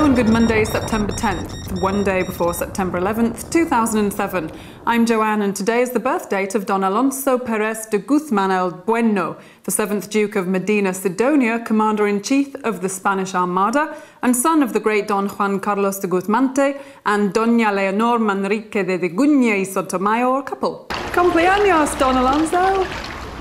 and good Monday, September 10th, one day before September 11th, 2007. I'm Joanne, and today is the birth date of Don Alonso Perez de Guzman el Bueno, the 7th Duke of Medina Sidonia, Commander-in-Chief of the Spanish Armada, and son of the great Don Juan Carlos de Guzmante and Doña Leonor Manrique de Deguña y Sotomayor couple. Cumpleaños, Don Alonso!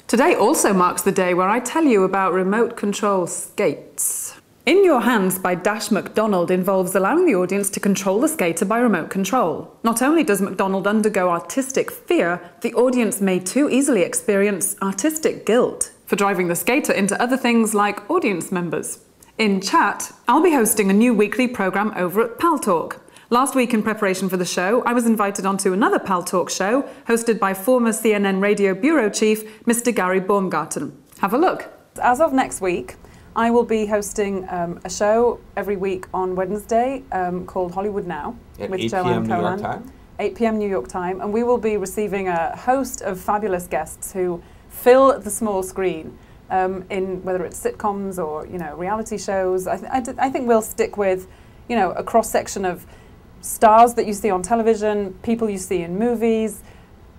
Today also marks the day where I tell you about remote control skates. In Your Hands by Dash McDonald involves allowing the audience to control the skater by remote control. Not only does McDonald undergo artistic fear, the audience may too easily experience artistic guilt for driving the skater into other things like audience members. In chat, I'll be hosting a new weekly programme over at Pal Talk. Last week, in preparation for the show, I was invited onto another Pal Talk show hosted by former CNN Radio Bureau Chief Mr. Gary Baumgarten. Have a look. As of next week, I will be hosting a show every week on Wednesday called Hollywood Now at with 8 Joanne p.m. New York Colan. time? 8 p.m. New York time, and we will be receiving a host of fabulous guests who fill the small screen in whether it's sitcoms or reality shows. I think we'll stick with a cross section of stars that you see on television, people you see in movies,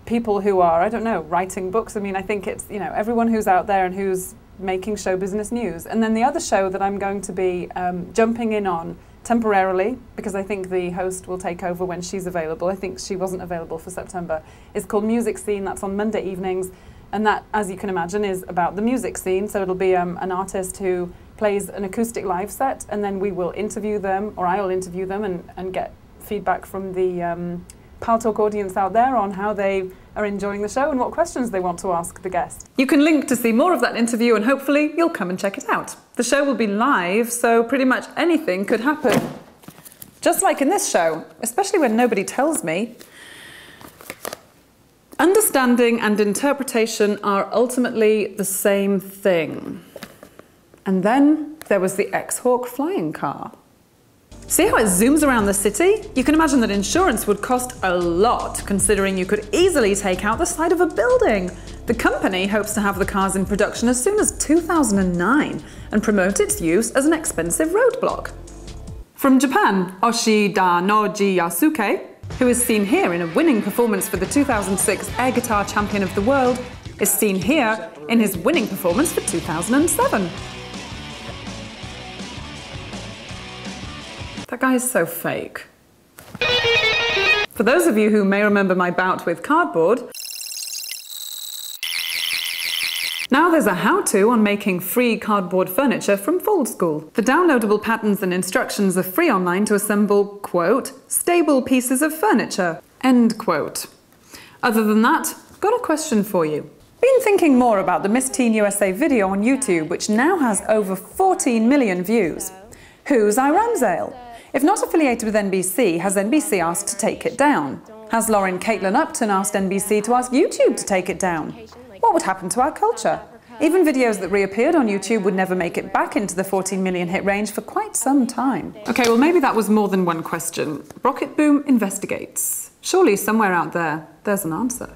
people who are, I don't know, writing books. I mean, I think it's, everyone who's out there and who's making show business news. And then the other show that I'm going to be jumping in on temporarily, because I think the host will take over when she's available. I think she wasn't available for September. It's called Music Scene. That's on Monday evenings. And that, as you can imagine, is about the music scene. So it'll be an artist who plays an acoustic live set, and then we will interview them, or I will interview them and get feedback from the Pal Talk audience out there on how they are enjoying the show and what questions they want to ask the guest. You can link to see more of that interview, and hopefully you'll come and check it out. The show will be live, so pretty much anything could happen. Just like in this show, especially when nobody tells me. Understanding and interpretation are ultimately the same thing. And then there was the X-Hawk flying car. See how it zooms around the city? You can imagine that insurance would cost a lot, considering you could easily take out the side of a building. The company hopes to have the cars in production as soon as 2009 and promote its use as an expensive roadblock. From Japan, Ochi Dainoji Yosuke, who is seen here in a winning performance for the 2006 air guitar champion of the world, is seen here in his winning performance for 2007. That guy is so fake. For those of you who may remember my bout with cardboard, now there's a how-to on making free cardboard furniture from Fold School. The downloadable patterns and instructions are free online to assemble, quote, stable pieces of furniture, end quote. Other than that, I've got a question for you. Been thinking more about the Miss Teen USA video on YouTube, which now has over 14 million views. Who's lRamzay? If not affiliated with NBC, has NBC asked to take it down? Has Lauren Caitlin Upton asked NBC to ask YouTube to take it down? What would happen to our culture? Even videos that reappeared on YouTube would never make it back into the 14 million hit range for quite some time. Okay, well maybe that was more than one question. Rocketboom investigates. Surely somewhere out there, there's an answer.